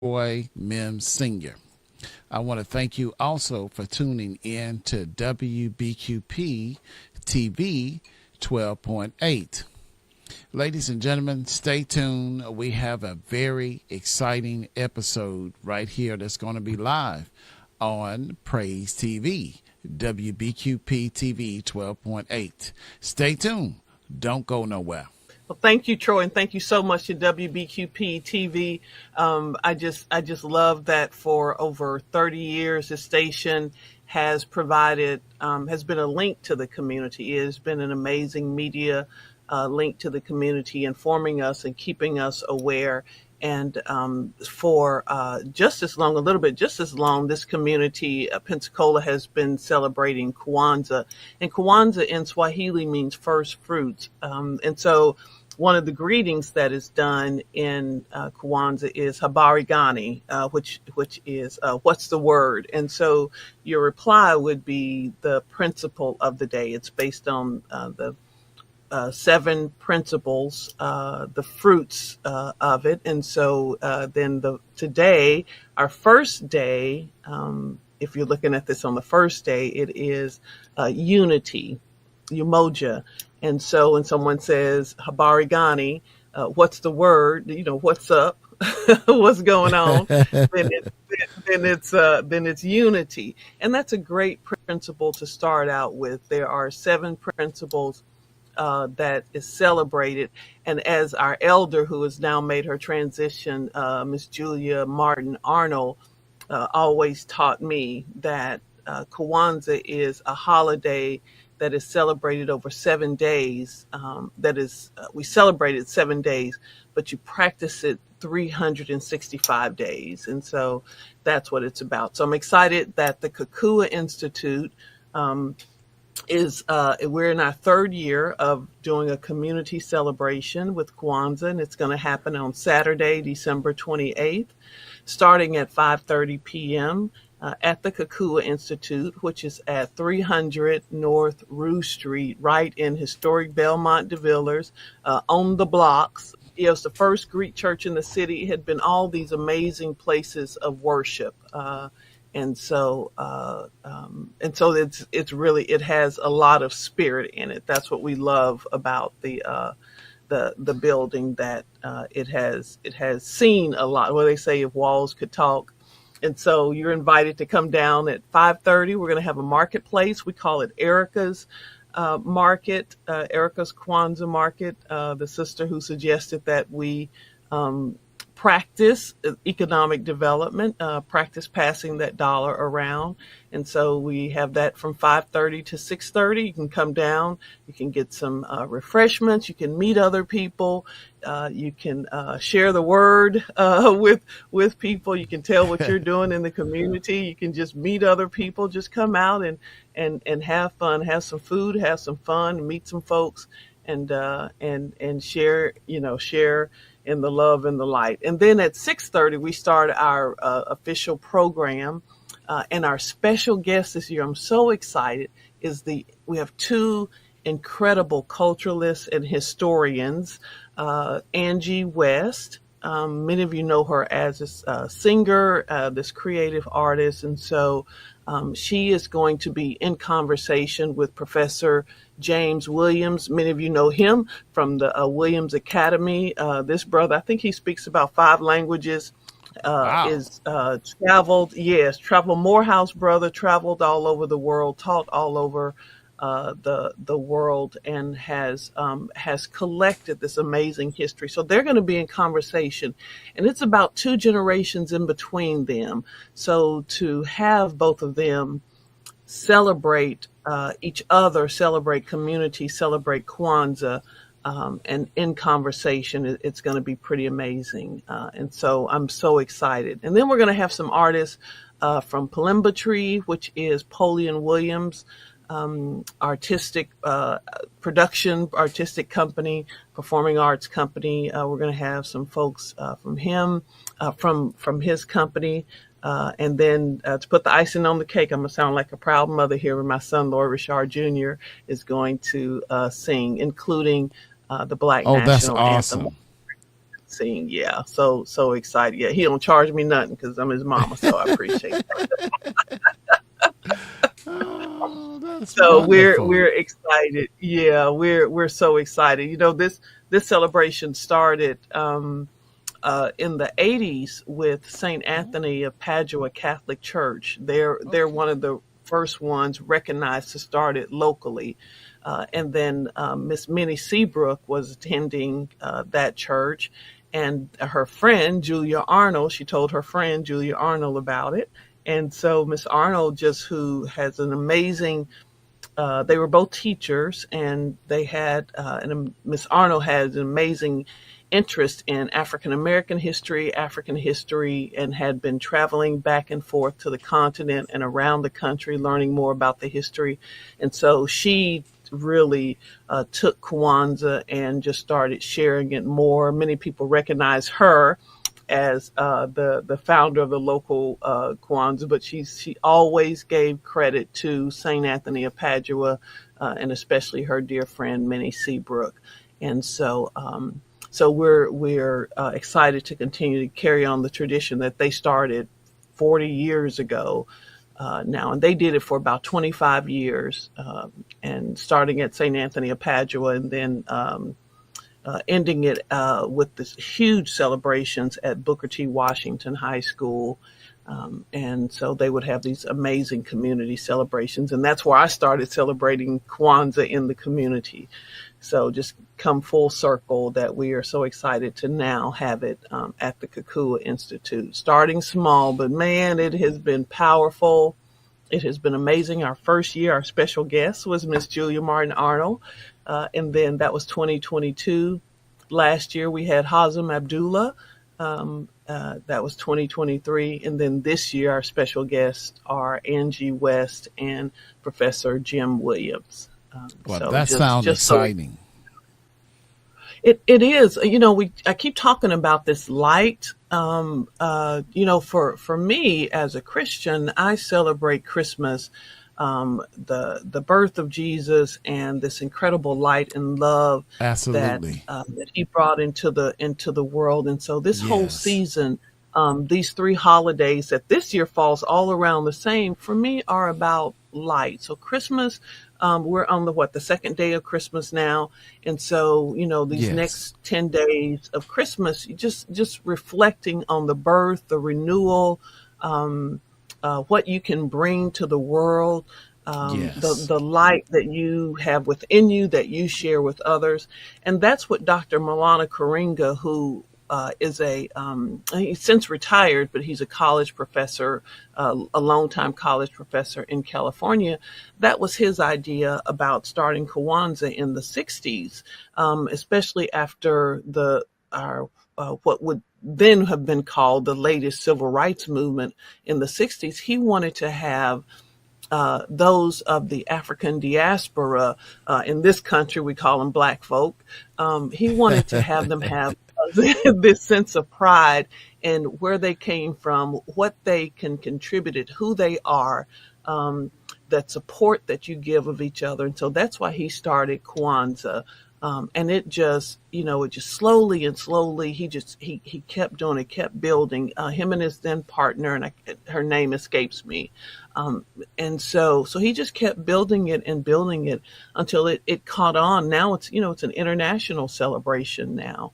Boy Mims Sr. I want to thank you also for tuning in to WBQP TV 12.8. Ladies and gentlemen, stay tuned. We have a very exciting episode right here that's going to be live on Praise TV, WBQP TV 12.8. Stay tuned. Don't go nowhere. Well, thank you, Troy, and thank you so much to WBQP TV. I just love that for over 30 years, the station has provided, has been a link to the community. It has been an amazing media link to the community, informing us and keeping us aware. And for just as long, this community, Pensacola, has been celebrating KWANZAA. And KWANZAA in Swahili means first fruits. And so one of the greetings that is done in KWANZAA is habari gani, which is what's the word? And so your reply would be the principle of the day. It's based on the 7 principles, the fruits of it. And so then today, our first day, if you're looking at this on the first day, it is unity, umoja. And so when someone says habari gani, what's the word? You know, what's up? What's going on? then it's unity. And that's a great principle to start out with. There are 7 principles that is celebrated. And as our elder, who has now made her transition, Miss Julia Martin Arnold, always taught me that KWANZAA is a holiday that is celebrated over 7 days. We celebrate it 7 days, but you practice it 365 days. And so that's what it's about. So I'm excited that the KWANZAA Institute we're in our 3rd year of doing a community celebration with KWANZAA, and it's going to happen on Saturday, December 28th, starting at 5:30 p.m. At the KWANZAA Institute, which is at 300 North Rue Street, right in historic Belmont de Villiers, on the blocks. It was the first Greek church in the city. It had been all these amazing places of worship. And so it's really, it has a lot of spirit in it. That's what we love about the building, that it has seen a lot. Well, they say if walls could talk. And so you're invited to come down at 5:30. We're going to have a marketplace. We call it Erica's Market, Erica's KWANZAA Market, the sister who suggested that we practice economic development, practice passing that dollar around. And so we have that from 5:30 to 6:30. You can come down, you can get some refreshments, you can meet other people, you can share the word with people, you can tell what you're doing in the community, you can just meet other people, just come out and have fun, have some food, have some fun, meet some folks, and share in the love and the light. And then at 6:30, we start our official program. And our special guest this year, I'm so excited, we have 2 incredible culturalists and historians, Angie West. Many of you know her as a singer, this creative artist. And so she is going to be in conversation with Professor James Williams. Many of you know him from the Williams Academy. This brother, I think he speaks about 5 languages. Wow. Traveled Morehouse brother, traveled all over the world, taught all over the world, and has collected this amazing history. So they're going to be in conversation, and it's about 2 generations in between them. So to have both of them celebrate each other, celebrate community, celebrate KWANZAA, and in conversation, it's going to be pretty amazing. And so I'm so excited. And then we're going to have some artists from Palimbatry, which is Polian Williams, artistic production, artistic company, performing arts company. We're going to have some folks from him, from his company. And then to put the icing on the cake, I'm going to sound like a proud mother here, where my son, Lord Richard Jr., is going to sing, including the Black National Anthem. Awesome. sing. Yeah. So excited. Yeah. He don't charge me nothing because I'm his mama. So I appreciate that. Oh, that's So wonderful. we're excited. Yeah. We're so excited. This celebration started, in the 80s with St. Oh, Anthony of Padua Catholic Church. They're okay. one of the first ones recognized to start it locally. And then Miss Minnie Seabrook was attending that church, and her friend Julia Arnold, she told her friend Julia Arnold about it. And so Miss Arnold, just who has an amazing, they were both teachers, and they had, and Miss Arnold had an amazing interest in African history, and had been traveling back and forth to the continent and around the country, learning more about the history. And so she really took Kwanzaa and just started sharing it more. Many people recognize her as the founder of the local Kwanzaa, but she always gave credit to St. Anthony of Padua, and especially her dear friend Minnie Seabrook. And so we're excited to continue to carry on the tradition that they started 40 years ago now, and they did it for about 25 years, and starting at St. Anthony of Padua, and then ending it with this huge celebrations at Booker T. Washington High School. And so they would have these amazing community celebrations. And that's where I started celebrating Kwanzaa in the community. So just come full circle that we are so excited to now have it at the KWANZAA Institute. Starting small, but man, it has been powerful. It has been amazing. Our first year, our special guest was Miss Julia Martin Arnold. And then that was 2022. Last year we had Hazem Abdullah. That was 2023. And then this year our special guests are Angie West and Professor Jim Williams. Well, So that sounds just so exciting. it is, I keep talking about this light. For me as a Christian, I celebrate Christmas, the birth of Jesus, and this incredible light and love Absolutely. that he brought into the world. And so this whole Yes. season, these three holidays that this year falls all around the same, for me, are about light. So Christmas, we're on the second day of Christmas now. And so, these Yes. next 10 days of Christmas, just reflecting on the birth, the renewal, what you can bring to the world, Yes. the light that you have within you that you share with others. And that's what Dr. Milana Karinga, who is he's since retired, but he's a college professor, a longtime college professor in California. That was his idea about starting KWANZAA in the 60s, especially after what would then have been called the latest civil rights movement in the 60s. He wanted to have those of the African diaspora, in this country, we call them Black folk. He wanted to have them have this sense of pride in where they came from, what they can contribute, who they are, that support that you give of each other. And so that's why he started Kwanzaa. And it just slowly and slowly, he kept doing it, kept building, him and his then partner, and her name escapes me. And so he just kept building it and building it until it caught on. Now it's an international celebration now.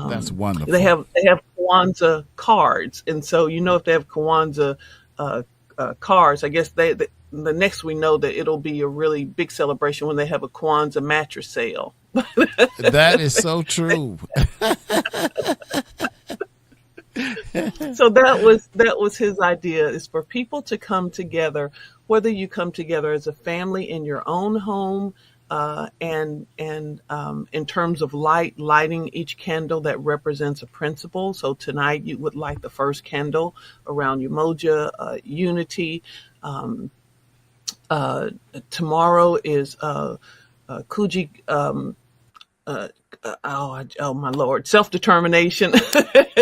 That's They wonderful. have Kwanzaa cards, and so if they have Kwanzaa cards, I guess the next we know that it'll be a really big celebration when they have a Kwanzaa mattress sale. That is so true. So that was his idea, is for people to come together, whether you come together as a family in your own home, and in terms of lighting each candle that represents a principle. So tonight you would light the first candle around Umoja, unity. Tomorrow is Kuji uh, oh my Lord, self-determination,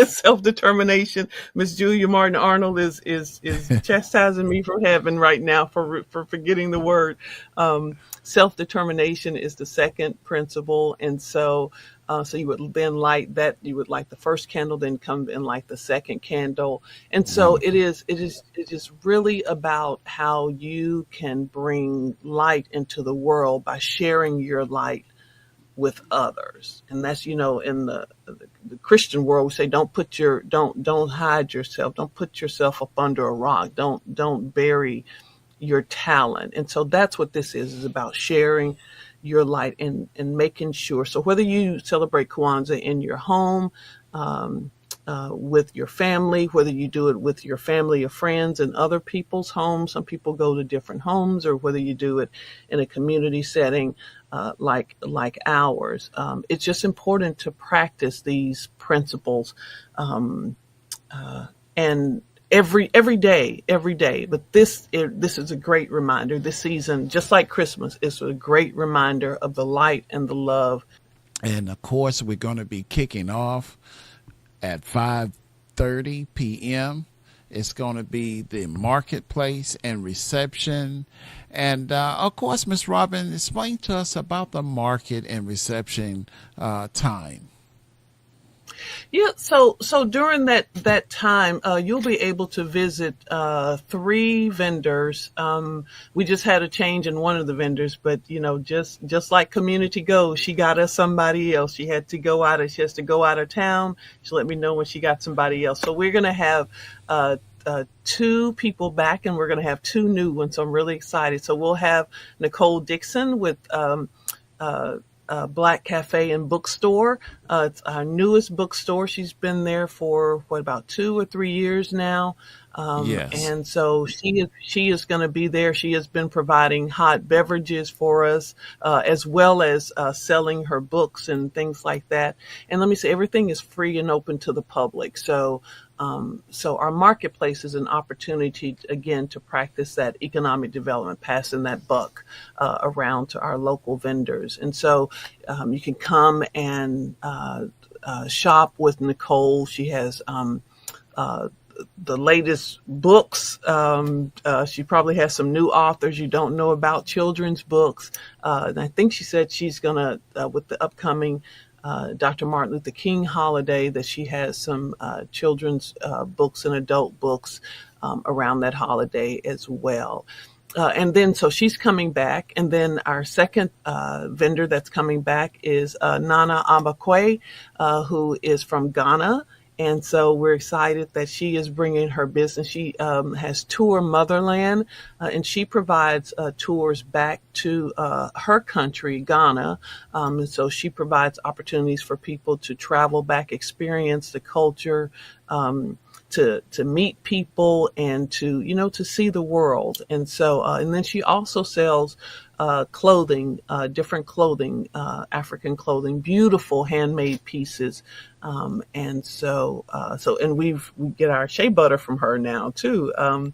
self-determination. Miss Julia Martin Arnold is chastising me from heaven right now for forgetting the word. Self-determination is the second principle, and so you would then light that. You would light the first candle, then come and light the second candle, and so it is really about how you can bring light into the world by sharing your light with others. And that's, in the Christian world, we say, don't hide yourself. Don't put yourself up under a rock. Don't bury your talent. And so that's what this is about, sharing your light and making sure. So whether you celebrate Kwanzaa in your home, with your family, whether you do it with your family or friends and other people's homes, some people go to different homes, or whether you do it in a community setting like ours. It's just important to practice these principles and every day. But this is a great reminder. This season, just like Christmas, is a great reminder of the light and the love. And of course, we're going to be kicking off at 5:30 p.m. It's going to be the marketplace and reception. And of course, Ms. Robin, explain to us about the market and reception time. Yeah, so during that time, you'll be able to visit 3 vendors. We just had a change in one of the vendors, but just like Community Go, she got us somebody else. She has to go out of town. She let me know when she got somebody else. So we're gonna have 2 people back, and we're gonna have 2 new ones. So I'm really excited. So we'll have Nicole Dixon with Black Cafe and Bookstore. It's our newest bookstore. She's been there for about 2 or 3 years now. Yes. And so she is going to be there. She has been providing hot beverages for us, as well as selling her books and things like that. And let me say, everything is free and open to the public. So our marketplace is an opportunity, again, to practice that economic development, passing that buck around to our local vendors. And so you can come and shop with Nicole. She has the latest books. She probably has some new authors you don't know about, children's books. And I think she said she's going to, with the upcoming Dr. Martin Luther King holiday, that she has some children's books and adult books around that holiday as well. And then, so she's coming back. And then our second vendor that's coming back is Nana Abakwe, who is from Ghana. And so we're excited that she is bringing her business. She has Tour Motherland, and she provides tours back to her country, Ghana. And so she provides opportunities for people to travel back, experience the culture, to meet people, and to see the world. And so, and then she also sells clothing, different clothing, African clothing, beautiful handmade pieces. And we get our shea butter from her now too. Oh,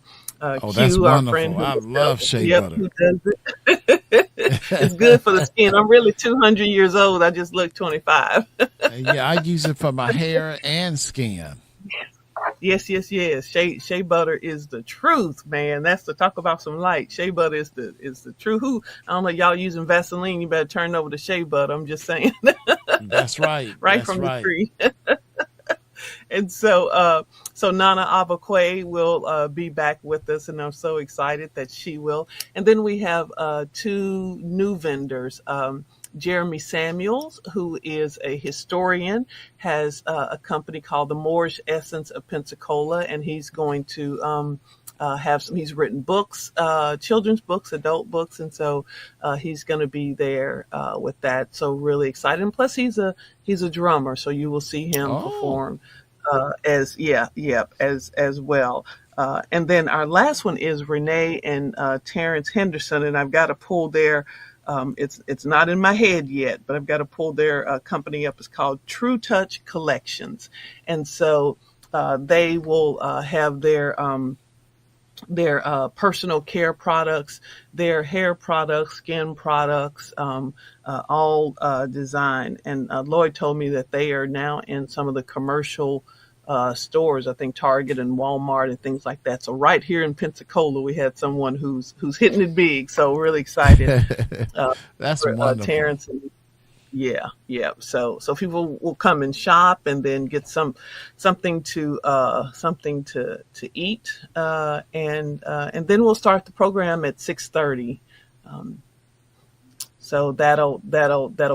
Q, that's our wonderful. friend I love shea yep, butter. who does it. It's good for the skin. I'm really 200 years old. I just look 25. Yeah, I use it for my hair and skin. Yes. Shea butter is the truth, man. That's to talk about some light. Shea butter is the truth. I don't know, y'all using Vaseline, you better turn over to shea butter. I'm just saying. That's right. Right That's from right. the tree. And so Nana Abakwe will be back with us, and I'm so excited that she will. And then we have 2 new vendors. Jeremy Samuels, who is a historian, has a company called the Moorish Essence of Pensacola, and he's going to he's written books, children's books, adult books, and so he's going to be there with that. So really excited. And plus he's a drummer, so you will see him perform as well. And then our last one is Renee and Terrence Henderson, and I've got to pull their it's not in my head yet, but I've got to pull their company up. It's called True Touch Collections. And so they will have their their personal care products, their hair products, skin products, all designed. And Lloyd told me that they are now in some of the commercial stores, I think Target and Walmart and things like that. So right here in Pensacola, we had someone who's hitting it big. So really excited That's for wonderful. Terrence and yeah, yeah. So people will come and shop and then get something to eat, and then we'll start the program at 6:30. Um, so that'll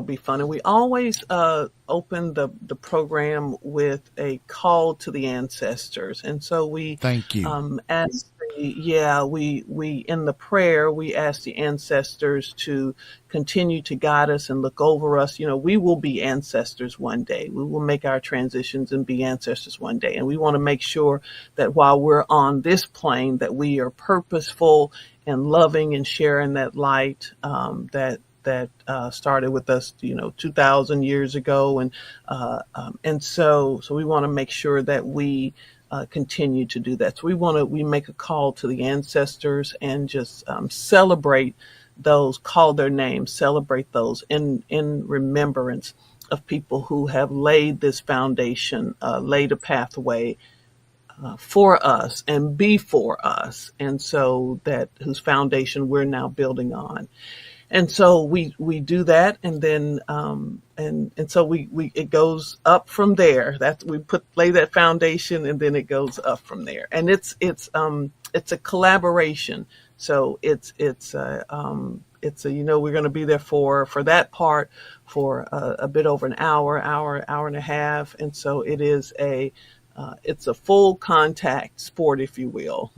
be fun. And we always open the program with a call to the ancestors. And so we Thank you. ask we in the prayer we ask the ancestors to continue to guide us and look over us. You know, we will be ancestors one day. We will make our transitions and be ancestors one day. And we want to make sure that while we're on this plane, that we are purposeful and loving and sharing that light that started with us, 2,000 years ago, and so we want to make sure that we continue to do that. So we make a call to the ancestors and just celebrate those, call their names, celebrate those in remembrance of people who have laid this foundation, laid a pathway for us and before us, and so that whose foundation we're now building on. And so we do that, and then and so we it goes up from there. That we lay that foundation, and then it goes up from there. And it's a collaboration. So it's a we're going to be there for that part for a bit over an hour and a half, and so it's a full contact sport, if you will.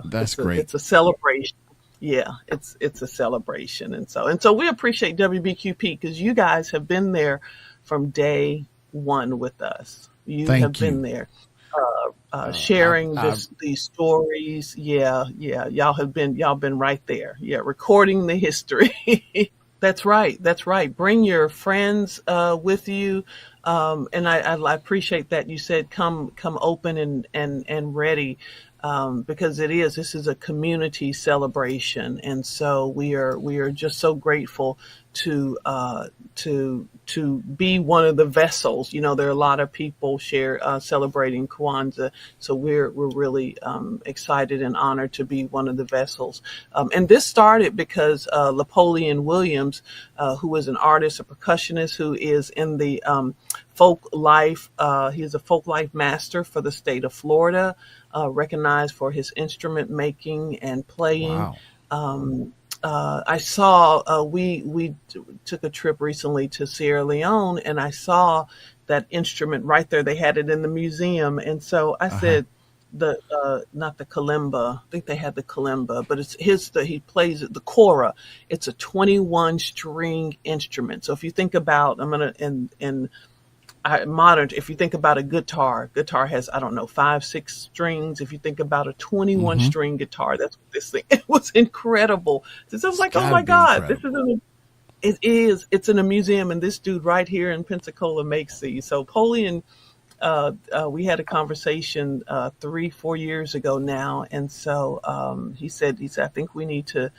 That's great. It's a celebration. Yeah, it's a celebration. And so we appreciate WBQP because you guys have been there from day one with us. You have Thank you. been there sharing these stories. Yeah. Y'all been right there. Yeah, recording the history. That's right. Bring your friends with you. And I appreciate that you said come open and ready. Because this is a community celebration. And so we are just so grateful to be one of the vessels. There are a lot of people celebrating KWANZAA. So we're really excited and honored to be one of the vessels. And this started because Napoleon Williams, who is an artist, a percussionist, who is in the folk life, he is a folk life master for the state of Florida, recognized for his instrument making and playing. Wow. I saw we took a trip recently to Sierra Leone, and I saw that instrument right there. They had it in the museum, and so I said, not the kalimba. I think they had the kalimba, but it's he plays it, the kora. It's a 21 string instrument. So if you think about, modern, if you think about a guitar has, 5, 6 strings. If you think about a 21 string guitar, that's what this thing, it was incredible. So I was like, oh my God, it's in a museum, and this dude right here in Pensacola makes these. So Napoleon, we had a conversation 3-4 years ago now, and so he said, I think we need to,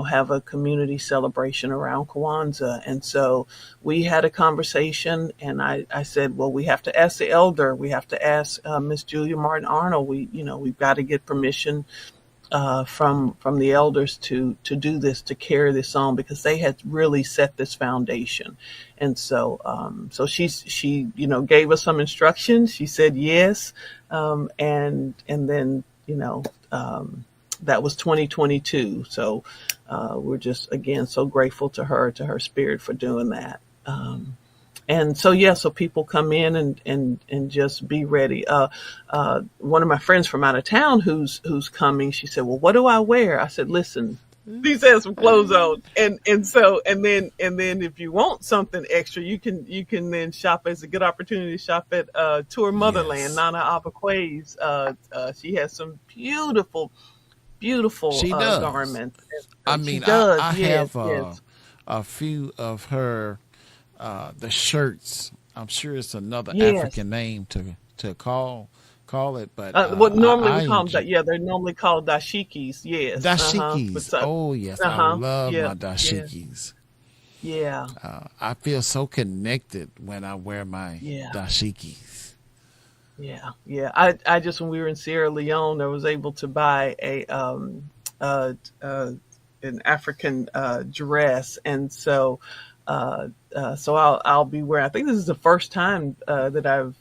have a community celebration around KWANZAA. And so we had a conversation, and I said, well, we have to ask the elder, we have to ask Miss Julia Martin Arnold. We've got to get permission from the elders to do this, to carry this on, because they had really set this foundation. And so she gave us some instructions. She said yes, and then that was 2022. So we're just again so grateful to her spirit for doing that. And so, so people come in and just be ready. One of my friends from out of town who's coming, she said, well, what do I wear? I said, listen, these have some clothes on. And then if you want something extra, you can then shop. It's a good opportunity to shop at Tour Motherland, Yes. Nana Abaqua's. She has some beautiful She does. garments. I She mean, does. I Yes, have yes. a few of her the shirts. I'm sure it's another Yes. African name to call call it, but What normally I we call them, enjoy yeah, they're normally called dashikis. Yes. But dashikis. Oh yes, I love yeah, my yeah, dashikis. yeah, I feel so connected when I wear my yeah. dashikis. Yeah, yeah. I just when we were in Sierra Leone, I was able to buy uh, uh an African dress, and so I'll be wearing. I think this is the first time that I've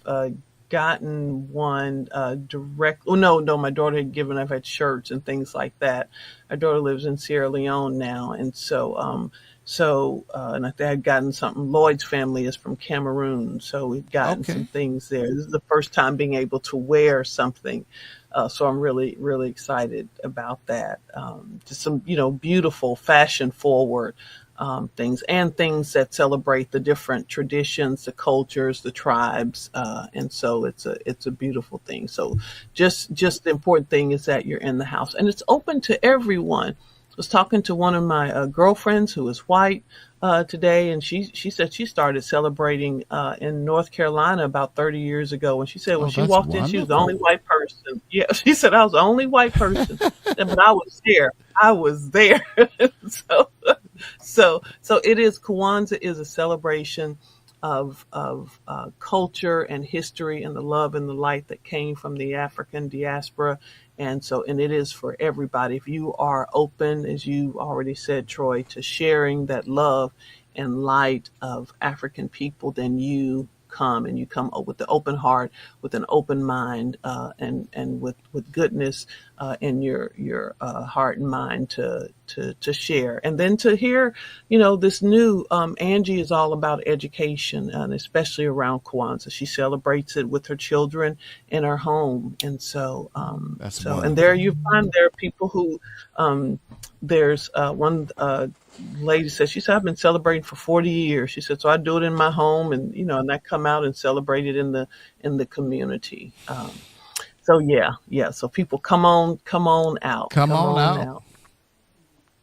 gotten one direct. Oh no, my daughter had given. I've had shirts and things like that. My daughter lives in Sierra Leone now, and and I think I'd gotten something. Lloyd's family is from Cameroon, so we've gotten some Okay. things there. This is the first time being able to wear something, so I'm really, really excited about that. Just some, beautiful fashion forward things and things that celebrate the different traditions, the cultures, the tribes, and so it's a beautiful thing. So just the important thing is that you're in the house and it's open to everyone. I was talking to one of my girlfriends who is white today, and she said she started celebrating in North Carolina about 30 years ago. And she said when Oh, she that's walked in, she was the only wonderful. white person. Yeah, she said I was the only white person, but I was there. I was there. so so it is. Kwanzaa is a celebration of culture and history and the love and the light that came from the African diaspora, and it is for everybody. If you are open, as you already said, Troy, to sharing that love and light of African people, then you come and you come with the open heart, with an open mind, and with goodness in your heart and mind to share, and then to hear, this new Angie is all about education, and especially around Kwanzaa. She celebrates it with her children in her home, and That's and there wonderful. you find there are people who there's one lady said, she said, I've been celebrating for 40 years. She said, so I do it in my home, and I come out and celebrate it in the community. So yeah, yeah. So people come on out, Come come on on out. out.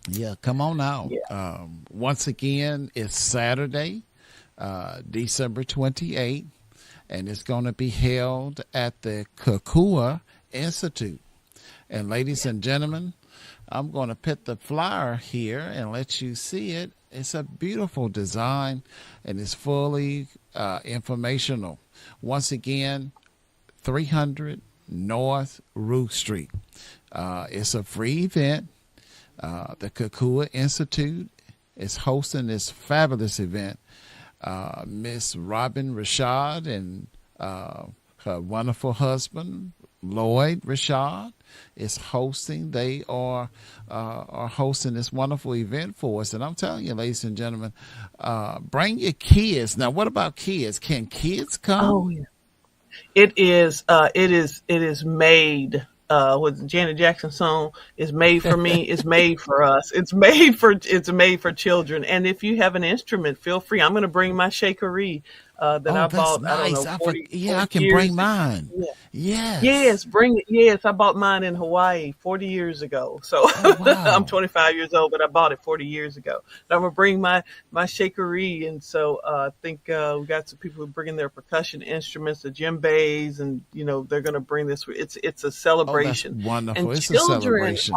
Yeah, come on out. Yeah. Once again, it's Saturday, December 28th, and it's going to be held at the KWANZAA Institute. And ladies and gentlemen, I'm going to put the flyer here and let you see it. It's a beautiful design and it's fully informational. Once again, 300 North Root Street. It's a free event. The KWANZAA Institute is hosting this fabulous event. Miss Robin Rashad and her wonderful husband, Lloyd Rashad, is hosting. They are hosting this wonderful event for us. And I'm telling you, ladies and gentlemen, bring your kids. Now, what about kids? Can kids come? Oh yeah. It is made. With the Janet Jackson song, is made for me. It's made for us. It's made for children. And if you have an instrument, feel free. I'm going to bring my shakery that Oh, I that's bought. I don't nice. know, 40 Yeah, I 40 can years bring ago. mine. Yeah. Yes. Yes, bring it. Yes, I bought mine in Hawaii 40 years ago. So Oh, I'm wow. 25 years old, but I bought it 40 years ago. And I'm gonna bring my shakery, and so I think we got some people bringing their percussion instruments, the djembes, and they're gonna bring this. It's a Oh, that's celebration, wonderful. and It's a celebration.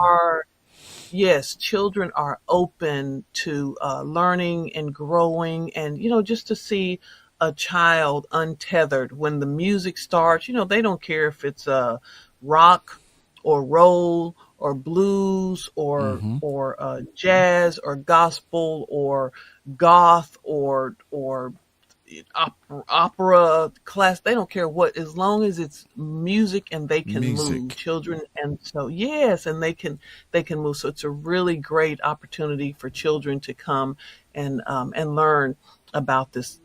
children are open to learning and growing, and just to see a child untethered when the music starts. They don't care if it's rock or roll or blues Hmm. or jazz or gospel or goth or opera class. They don't care what, as long as it's music and they can move, Music. children. And so yes, and they can move. So it's a really great opportunity for children to come and learn about this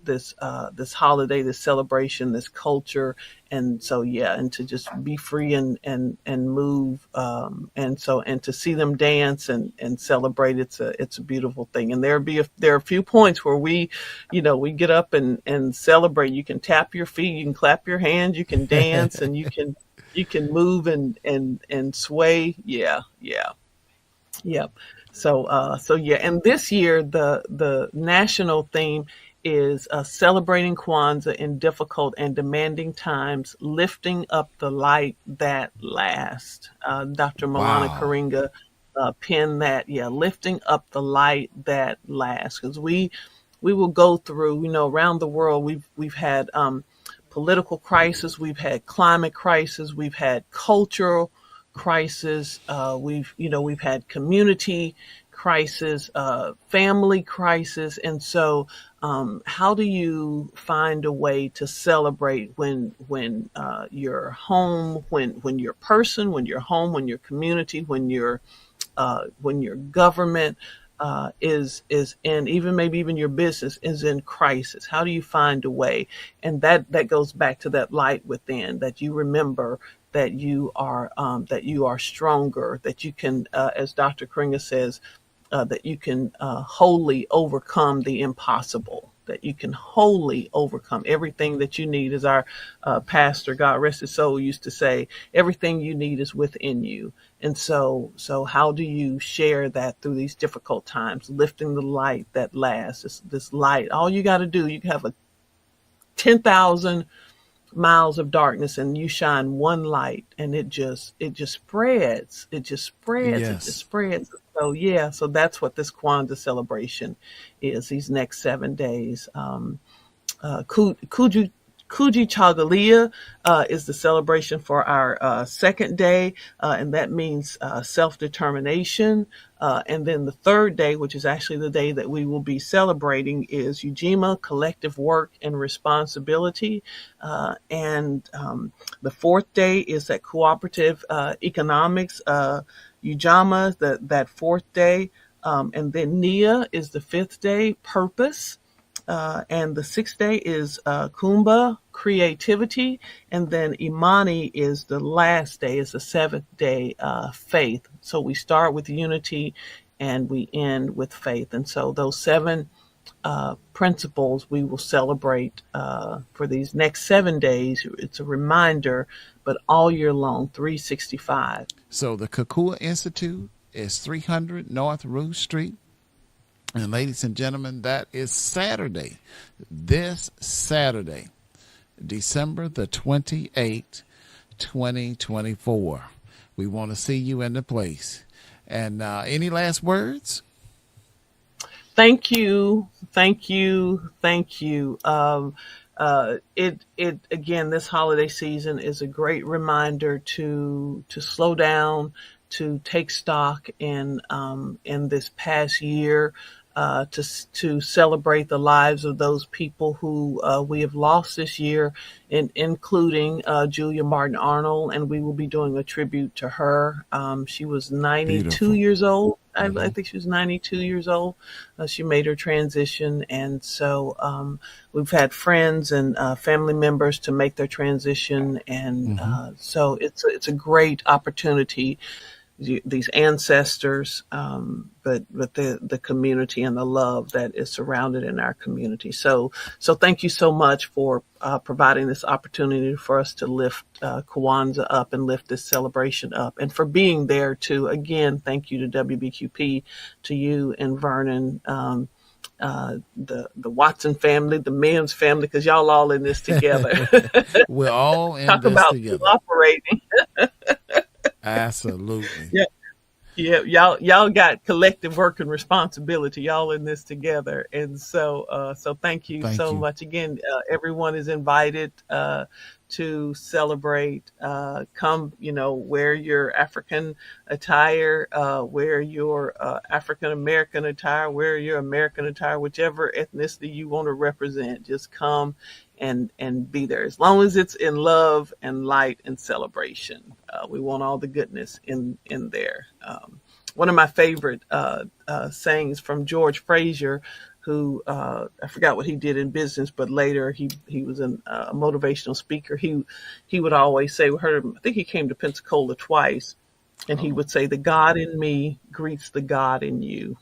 holiday, this celebration, this culture. And so yeah, and to just be free and move, and to see them dance and celebrate. It's a beautiful thing. And there are a few points where we get up and celebrate. You can tap your feet, you can clap your hands, you can dance, and you can move and sway. Yeah, yeah, yeah. So yeah, and this year the national theme is celebrating Kwanzaa in difficult and demanding times, lifting up the light that lasts. Dr. Milana Wow. Karinga penned that. Yeah, lifting up the light that lasts, because we will go through, around the world. We've had political crisis, we've had climate crisis, we've had cultural crisis, we've had community crisis, family crisis, and so how do you find a way to celebrate when you're home, when your person, when you're home, when your community, when your government is in, even maybe even your business is in crisis? How do you find a way? And that goes back to that light within, that you remember that you are stronger, that you can, as Dr. Kringer says, that you can wholly overcome the impossible, that you can wholly overcome everything that you need. As our pastor, God rest his soul, used to say, everything you need is within you. And so how do you share that through these difficult times, lifting the light that lasts, this light? All you got to do, you can have a 10,000 miles of darkness and you shine one light, and it just spreads. It just spreads. It just Yes. spreads. So yeah, so that's what this Kwanzaa celebration is, these next 7 days. Kuji Chagalia is the celebration for our second day, and that means self-determination. And then the third day, which is actually the day that we will be celebrating, is Ujima, collective work and responsibility. And the fourth day is that cooperative economics, Ujama, that fourth day. And then Nia is the fifth day, purpose. And the sixth day is Kumba, creativity. And then Imani is the last day, is the seventh day, faith. So we start with unity and we end with faith. And so those seven principles we will celebrate for these next 7 days. It's a reminder, but all year long, 365. So the Kakua Institute is 300 North Rue Street. And ladies and gentlemen, that is Saturday, this Saturday, December the 28th, 2024. We want to see you in the place. And any last words? Thank you. Thank you. Thank you. It again, this holiday season is a great reminder to slow down, to take stock in this past year, to celebrate the lives of those people who we have lost this year, including Julia Martin Arnold, and we will be doing a tribute to her. She was 92 Beautiful. years old. I Mm-hmm. think she was 92 years old. She made her transition, and so we've had friends and family members to make their transition, and Mm-hmm. so it's a great opportunity. These ancestors, but the community and the love that is surrounded in our community. So thank you so much for providing this opportunity for us to lift KWANZAA up and lift this celebration up, and for being there too. Again, thank you to WBQP, to you and Vernon, the Watson family, the Mims family, because y'all all in this together. We're all in Talk this about together. cooperating. Absolutely. Yeah. Yeah, y'all got collective work and responsibility. Y'all in this together, and so thank you Thank so you. much again. Everyone is invited to celebrate. Come, wear your African attire, wear your African American attire, wear your American attire, whichever ethnicity you want to represent. Just come and be there. As long as it's in love and light and celebration, we want all the goodness in there. One of my favorite sayings from George Frazier, who I forgot what he did in business, but later he was a motivational speaker. He would always say, we heard him, I think he came to Pensacola twice, and he Oh, would say, "The God in me greets the God in you."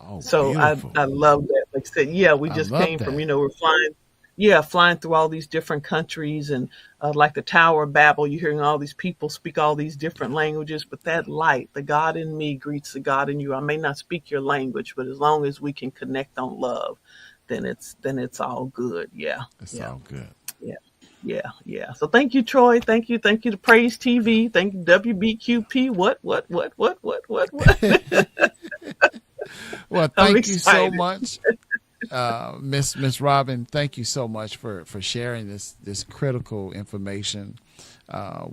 oh, So beautiful. I love that. Like I said, yeah, we I just love came from, that. we're flying through all these different countries, and like the Tower of Babel, you're hearing all these people speak all these different languages, but that light, the God in me greets the God in you. I may not speak your language, but as long as we can connect on love, then it's all good. Yeah. It's Yeah. all good. Yeah. Yeah. Yeah. So thank you, Troy. Thank you. Thank you to Praise TV. Thank you, WBQP. What? Well, I'm thank you so excited. much. Miss Robin, thank you so much for sharing this critical information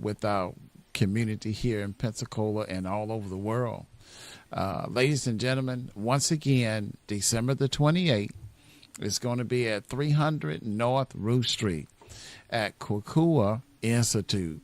with our community here in Pensacola and all over the world. Ladies and gentlemen, once again, December the 28th, it's going to be at 300 North Roof Street at KWANZAA Institute.